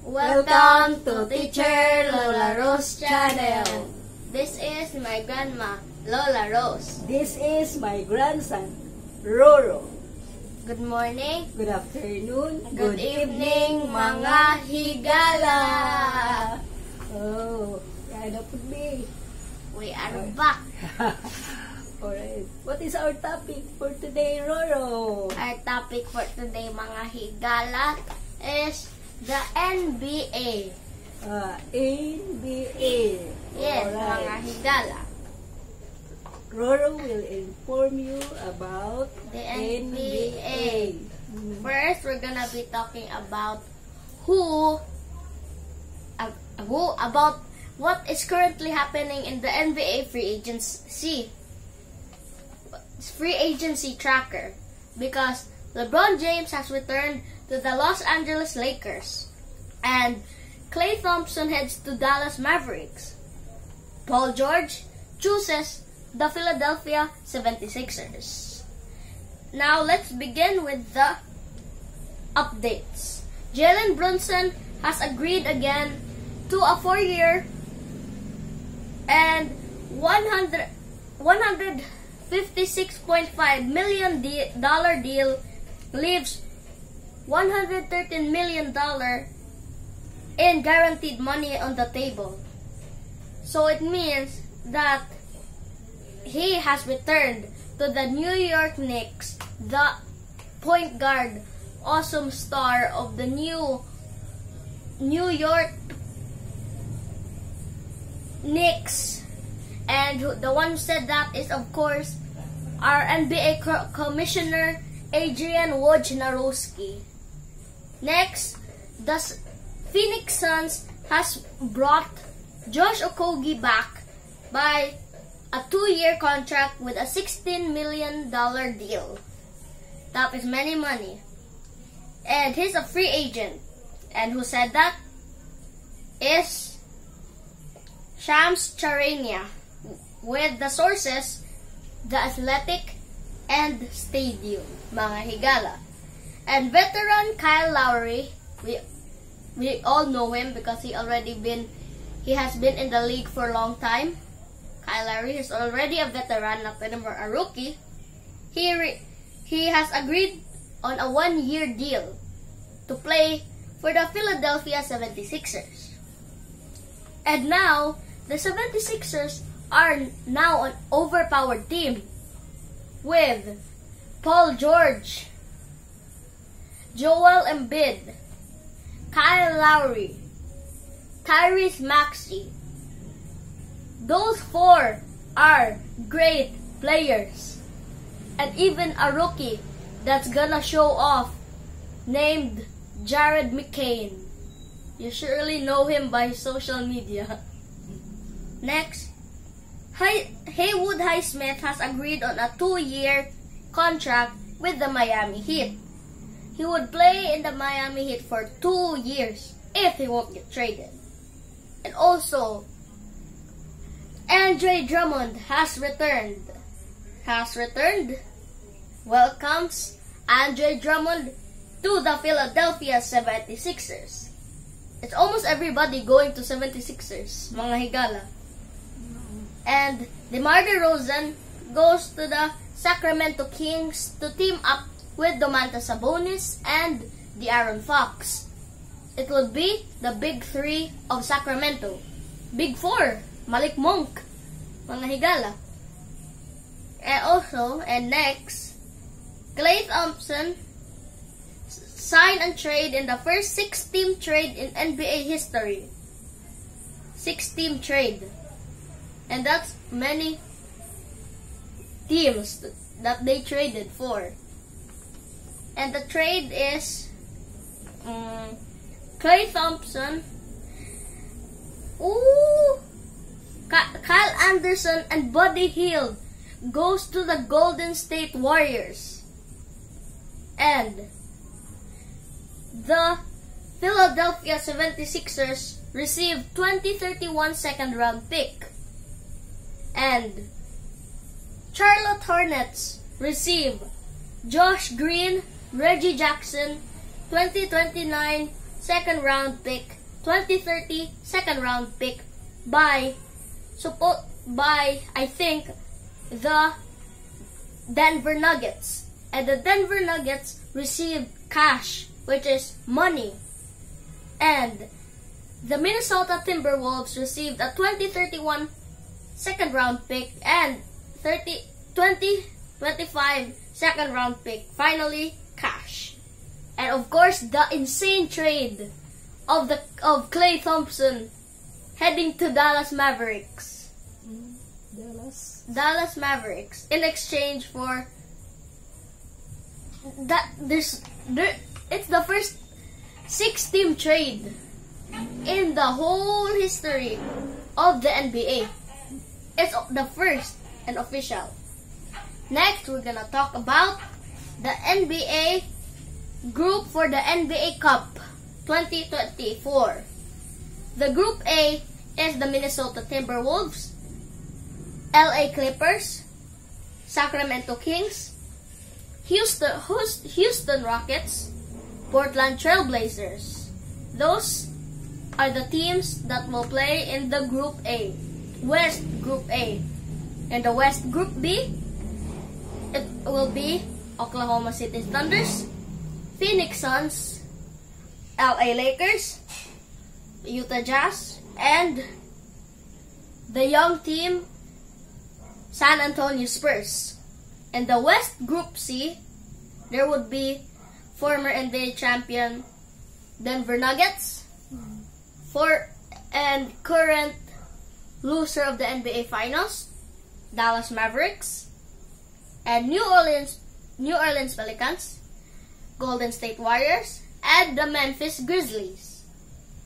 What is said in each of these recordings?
Welcome to Teacher Lola Rose channel. This is my grandma, Lola Rose. This is my grandson, Roro. Good morning. Good afternoon. Good evening, mga higala. Oh, yeah, that would be. We are back. Alright. What is our topic for today, Roro? Our topic for today, mga higala, is the NBA. NBA. Yes, Alright. mga higala. Roro will inform you about The NBA. Mm. First, we're gonna be talking about about what is currently happening in the NBA free agency tracker, because LeBron James has returned to the Los Angeles Lakers and Klay Thompson heads to Dallas Mavericks. Paul George chooses the Philadelphia 76ers. Now let's begin with the updates. Jalen Brunson has agreed again to a 4-year and $156.5 million deal, leaves $113 million in guaranteed money on the table. So it means that he has returned to the New York Knicks, the point guard, awesome star of the New York Knicks. And the one who said that is, of course, our NBA Commissioner, Adrian Wojnarowski. Next, the Phoenix Suns has brought Josh Okogie back by a 2-year contract with a $16 million deal. That is many money. And he's a free agent. And who said that is Shams Charania, with the sources The Athletic and Stadium, mga higala. And veteran Kyle Lowry, we all know him because he has been in the league for a long time. Kyle Lowry is already a veteran, not anymore a rookie. He has agreed on a 1-year deal to play for the Philadelphia 76ers. And now, the 76ers are now an overpowered team with Paul George, Joel Embiid, Kyle Lowry, Tyrese Maxey. Those 4 are great players. And even a rookie that's gonna show off, named Jared McCain. You surely know him by social media. Next, Haywood Highsmith has agreed on a 2-year contract with the Miami Heat. He would play in the Miami Heat for 2 years if he won't get traded. And also, Andre Drummond has returned. Welcomes Andre Drummond to the Philadelphia 76ers. It's almost everybody going to 76ers, mga higala. And DeMar DeRozan goes to the Sacramento Kings to team up with Domantas Sabonis and De'Aaron Fox. It would be the Big 3 of Sacramento. Big 4, Malik Monk, mga higala. And next, Klay Thompson sign and trade in the first 6-team trade in NBA history. 6-team trade. And that's many teams that they traded for. And the trade is Klay Thompson, Kyle Anderson, and Buddy Hield goes to the Golden State Warriors. And the Philadelphia 76ers received 2031 second-round pick. And Charlotte Hornets receive Josh Green, Reggie Jackson, 2029 second round pick, 2030 second round pick by I think the Denver Nuggets. And the Denver Nuggets received cash, which is money. And the Minnesota Timberwolves received a 2031 second round pick and 2025 second round pick. Finally, cash. And of course, the insane trade of Klay Thompson heading to Dallas Mavericks. Dallas Mavericks in exchange for that. It's the first 6-team trade in the whole history of the NBA. It's the first and official. Next, we're gonna talk about the NBA group for the NBA Cup 2024. The Group A is the Minnesota Timberwolves, LA Clippers, Sacramento Kings, Houston Rockets, Portland Trail Blazers. Those are the teams that will play in the Group A, West Group A. In the West Group B, it will be Oklahoma City Thunders, Phoenix Suns, LA Lakers, Utah Jazz, and the young team San Antonio Spurs. In the West Group C, there would be former NBA champion Denver Nuggets, and current loser of the NBA Finals, Dallas Mavericks, and New Orleans Pelicans, Golden State Warriors, and the Memphis Grizzlies.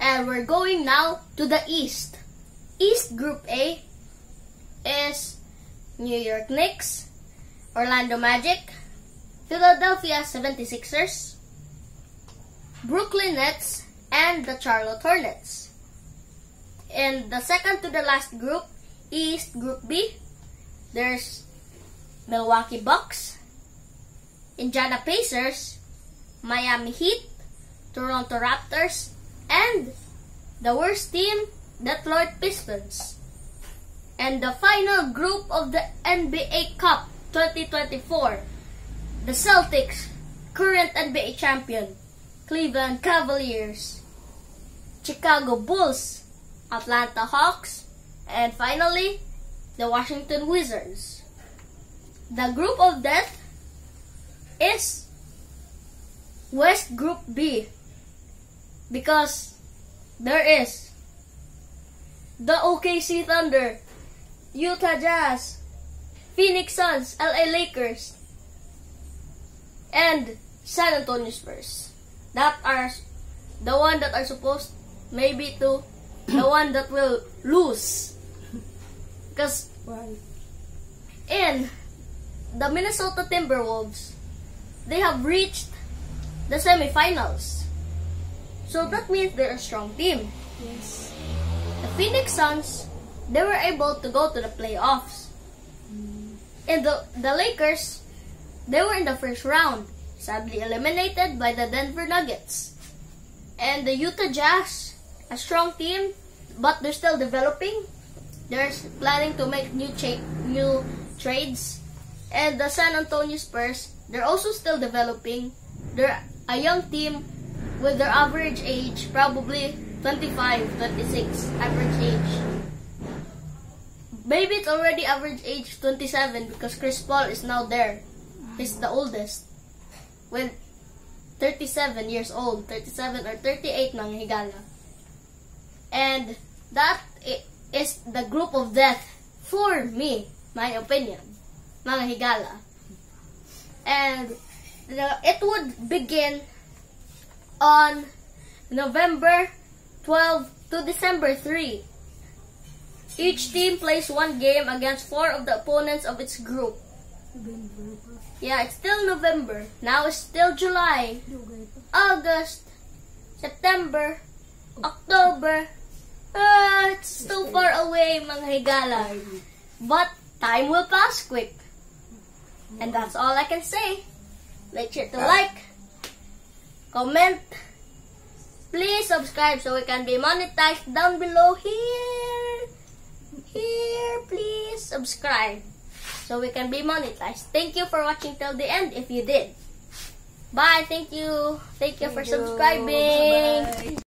And we're going now to the East. East Group A is New York Knicks, Orlando Magic, Philadelphia 76ers, Brooklyn Nets, and the Charlotte Hornets. In the second to the last group, East Group B, there's Milwaukee Bucks, Indiana Pacers, Miami Heat, Toronto Raptors, and the worst team, Detroit Pistons. And the final group of the NBA Cup 2024, the Celtics, current NBA champion, Cleveland Cavaliers, Chicago Bulls, Atlanta Hawks, and finally, the Washington Wizards. The group of death is West Group B, because there is the OKC Thunder, Utah Jazz, Phoenix Suns, LA Lakers, and San Antonio Spurs. That are the one that are supposed maybe to the one that will lose. Because in the Minnesota Timberwolves, they have reached the semifinals. So that means they're a strong team. Yes. The Phoenix Suns, they were able to go to the playoffs. And the Lakers, they were in the first round, sadly eliminated by the Denver Nuggets. And the Utah Jazz, a strong team, but they're still developing. They're planning to make new trades. And the San Antonio Spurs, they're also still developing. They're a young team with their average age, probably 25, 26 average age. Maybe it's already average age 27 because Chris Paul is now there. He's the oldest. With 37 years old, 37 or 38 ng higala. And that is the group of death for me, my opinion, mga higala. And it would begin on November 12 to December 3. Each team plays one game against 4 of the opponents of its group. Yeah, it's still November. Now it's still July, August, September, October. It's too far away, mga higala. But time will pass quick. And that's all I can say. Make sure to like, comment, Please subscribe so we can be monetized down below here. Here, please subscribe so we can be monetized. Thank you for watching till the end if you did. Bye. Thank you. Thank you for subscribing. Bye-bye.